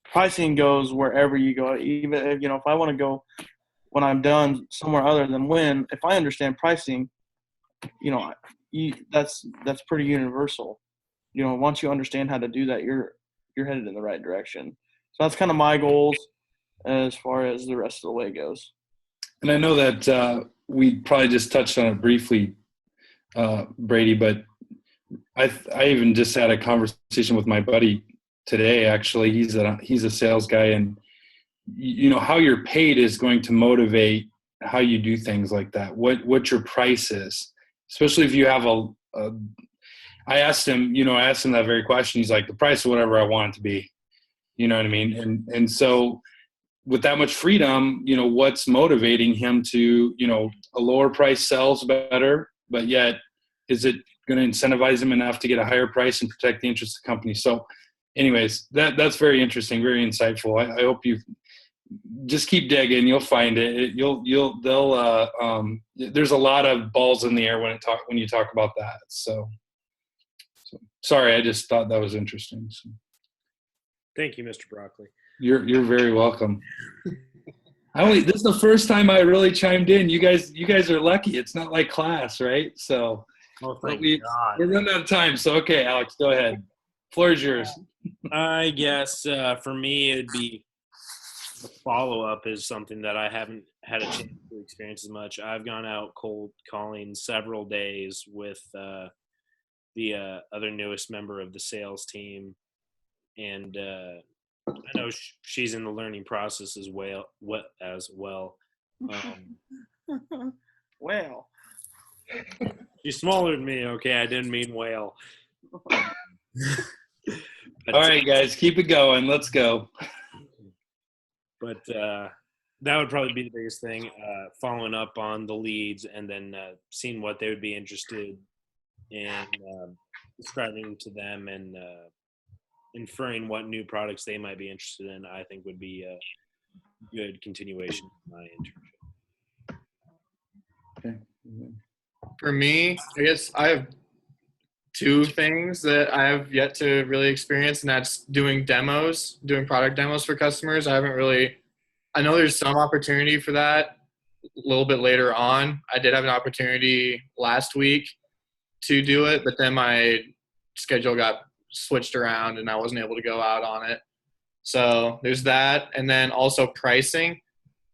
pricing goes wherever you go. Even if, if I want to go when I'm done somewhere other than Wynn, if I understand pricing, that's pretty universal. Once you understand how to do that, you're headed in the right direction. So that's kind of my goals as far as the rest of the way goes. And I know that we probably just touched on it briefly, Brady, but I even just had a conversation with my buddy today. Actually, he's a sales guy, and how you're paid is going to motivate how you do things like that. What your price is, especially if you have I asked him that very question. He's like, the price of whatever I want it to be. You know what I mean? And so with that much freedom, what's motivating him to, a lower price sells better, but yet is it going to incentivize him enough to get a higher price and protect the interests of the company? So anyways, that's very interesting, very insightful. I hope you just keep digging. You'll find it. There's a lot of balls in the air when you talk about that. So sorry, I just thought that was interesting. So. Thank you, Mr. Broccoli. You're very welcome. This is the first time I really chimed in. You guys are lucky. It's not like class, right? So Thank God. We're running out of time. So okay, Alex, go ahead. Floor is yours. I guess for me, it'd be the follow-up is something that I haven't had a chance to experience as much. I've gone out cold calling several days with the other newest member of the sales team, and I know she's in the learning process as well. Well, she's smaller than me. Okay, I didn't mean whale. All right, guys, keep it going. Let's go. But that would probably be the biggest thing, following up on the leads and then seeing what they would be interested in, describing to them and inferring what new products they might be interested in, I think would be a good continuation of my internship. Okay. For me, I guess I have two things that I have yet to really experience, and that's doing product demos for customers. I know there's some opportunity for that a little bit later on. I did have an opportunity last week to do it, but then my schedule got switched around and I wasn't able to go out on it. So there's that. And then also pricing.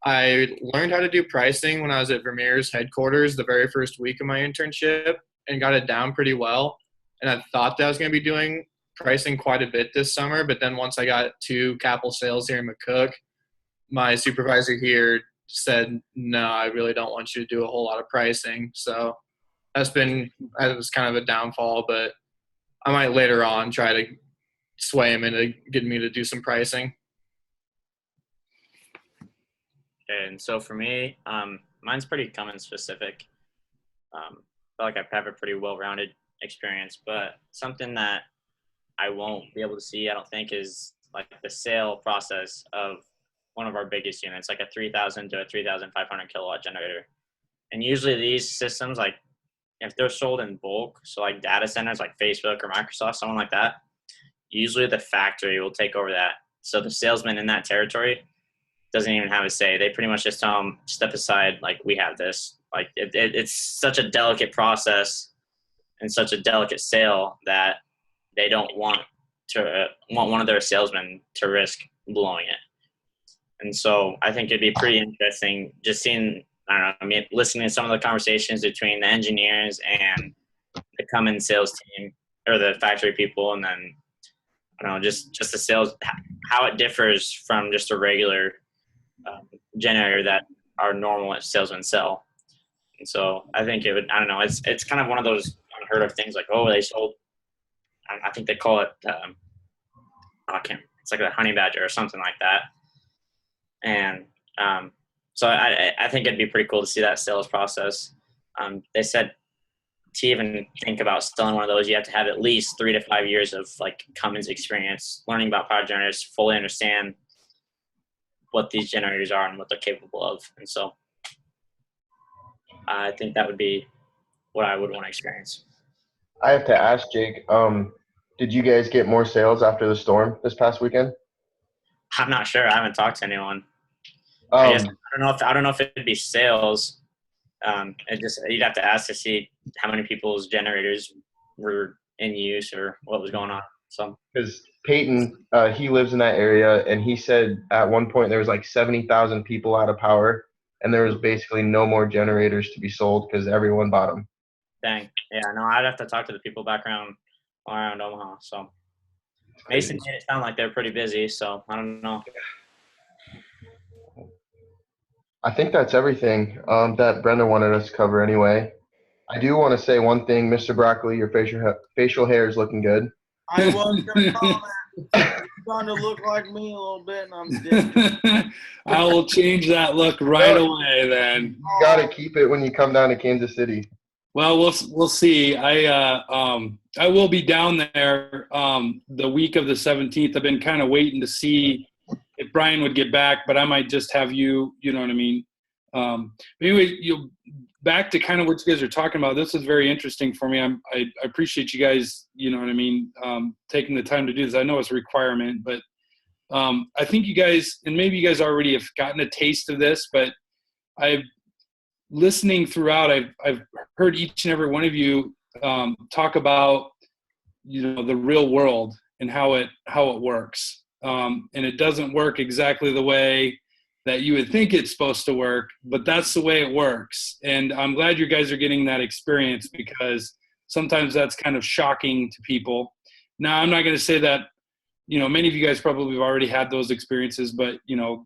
I learned how to do pricing when I was at Vermeer's headquarters the very first week of my internship and got it down pretty well. And I thought that I was going to be doing pricing quite a bit this summer, but then once I got to Capel Sales here in McCook, my supervisor here said, no, I really don't want you to do a whole lot of pricing. So that was kind of a downfall, but I might later on try to sway him into getting me to do some pricing. And so for me, mine's pretty Cummins specific. I feel like I have a pretty well-rounded experience, but something that I won't be able to see, I don't think, is like the sale process of one of our biggest units, like a 3,000 to a 3,500 kilowatt generator. And usually these systems, like if they're sold in bulk, so like data centers like Facebook or Microsoft, someone like that, usually the factory will take over that. So the salesman in that territory doesn't even have a say. They pretty much just tell them, step aside, like we have this. Like it's such a delicate process and such a delicate sale that they don't want one of their salesmen to risk blowing it. And so I think it'd be pretty interesting just seeing, I don't know, I mean, listening to some of the conversations between the engineers and the Cummins sales team or the factory people, and then, I don't know, just the sales, how it differs from just a regular generator that our normal salesmen sell. And so I think it would, I don't know, it's kind of one of those unheard of things, like, oh, they sold, I think they call it, it's like a honey badger or something like that. And so I think it'd be pretty cool to see that sales process. They said to even think about selling one of those, you have to have at least 3 to 5 years of like Cummins experience, learning about power generators, fully understand what these generators are and what they're capable of. And so I think that would be what I would want to experience. I have to ask Jake, did you guys get more sales after the storm this past weekend? I'm not sure. I haven't talked to anyone. I don't know if it'd be sales. You'd have to ask to see how many people's generators were in use or what was going on. So because Peyton, he lives in that area, and he said at one point there was like 70,000 people out of power, and there was basically no more generators to be sold because everyone bought them. Dang. Yeah, no, I'd have to talk to the people back around Omaha. So Mason made it sound like they're pretty busy, so I don't know. I think that's everything that Brenda wanted us to cover anyway. I do want to say one thing, Mr. Broccoli, your facial hair is looking good. I was going to comment. You're trying to look like me a little bit, and I'm different. I will change that look right away then. You got to keep it when you come down to Kansas City. Well, we'll see. I will be down there the week of the 17th. I've been kind of waiting to see if Brian would get back, but I might just have you know what I mean. Anyway, back to kind of what you guys are talking about. This is very interesting for me. I appreciate you guys, you know what I mean, taking the time to do this. I know it's a requirement, but I think you guys, and maybe you guys already have gotten a taste of this, but listening throughout, I've heard each and every one of you talk about, you know, the real world and how it works. And it doesn't work exactly the way that you would think it's supposed to work, but that's the way it works. And I'm glad you guys are getting that experience, because sometimes that's kind of shocking to people. Now, I'm not going to say that, you know, many of you guys probably have already had those experiences, but, you know,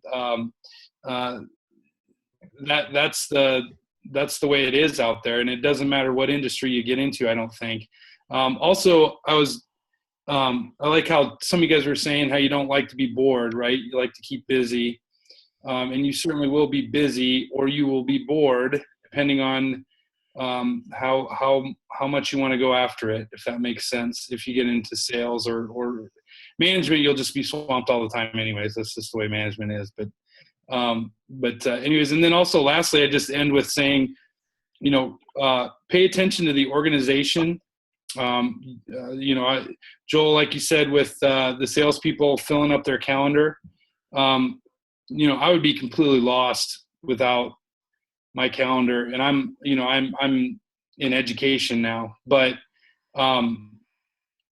that's the way it is out there, and it doesn't matter what industry you get into, I don't think. Also, I like how some of you guys were saying how you don't like to be bored, right? You like to keep busy, and you certainly will be busy, or you will be bored, depending on how much you want to go after it, if that makes sense. If you get into sales or management, you'll just be swamped all the time anyways. That's just the way management is. But anyways, and then also lastly, I just end with saying, you know, pay attention to the organization. You know, Joel, like you said, with the salespeople filling up their calendar, you know, I would be completely lost without my calendar. And I'm in education now, but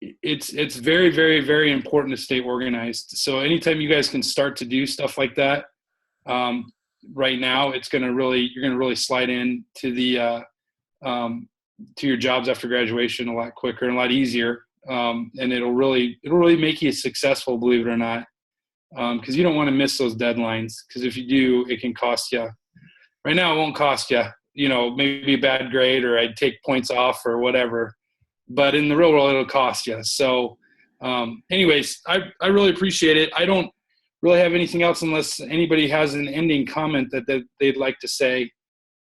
it's very, very, very important to stay organized. So anytime you guys can start to do stuff like that, right now, you're going to really slide in to to your jobs after graduation a lot quicker and a lot easier. And it'll really make you successful, believe it or not. Cause you don't want to miss those deadlines. Cause if you do, it can cost you. Right now, it won't cost you, you know, maybe a bad grade, or I'd take points off or whatever, but in the real world, it'll cost you. So, anyways, I really appreciate it. I don't really have anything else unless anybody has an ending comment that they'd like to say.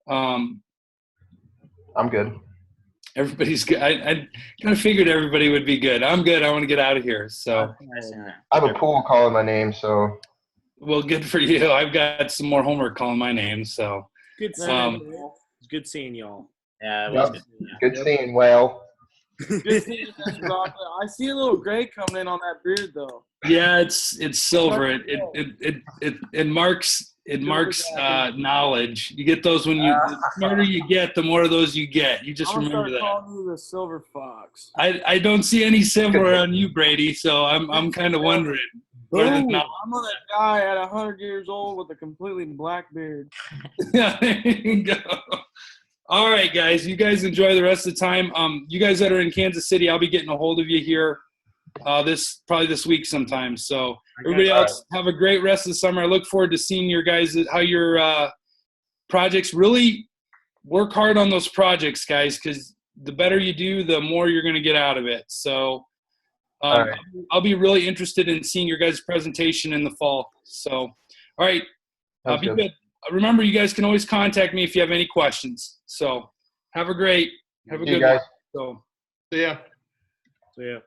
I'm good. Everybody's good. I kind of figured everybody would be good. I'm good. I want to get out of here. So I have a pool calling my name, so. Well, good for you. I've got some more homework calling my name. So Good seeing you. It's good seeing y'all. Yeah, it was Yep. Good seeing Well. Good seeing you, Mr. Broccoli. I see a little gray coming in on that beard, though. yeah, it's silver. It marks It marks knowledge. You get those when the smarter you get, the more of those you get. You just I'm gonna remember start that. calling you the silver fox. I don't see any silver on you, Brady. So I'm kind of wondering. where the Boom. knowledge- I'm that guy at 100 years old with a completely black beard. Yeah, there you go. All right, guys. You guys enjoy the rest of the time. You guys that are in Kansas City, I'll be getting a hold of you here this week sometime. So everybody else, have a great rest of the summer. I look forward to seeing your guys, how your projects. Really work hard on those projects, guys, because the better you do, the more you're going to get out of it. So I'll be really interested in seeing your guys' presentation in the fall. So, all right, be good. Remember, you guys can always contact me if you have any questions. So have a good guys. one. So. So yeah. So yeah.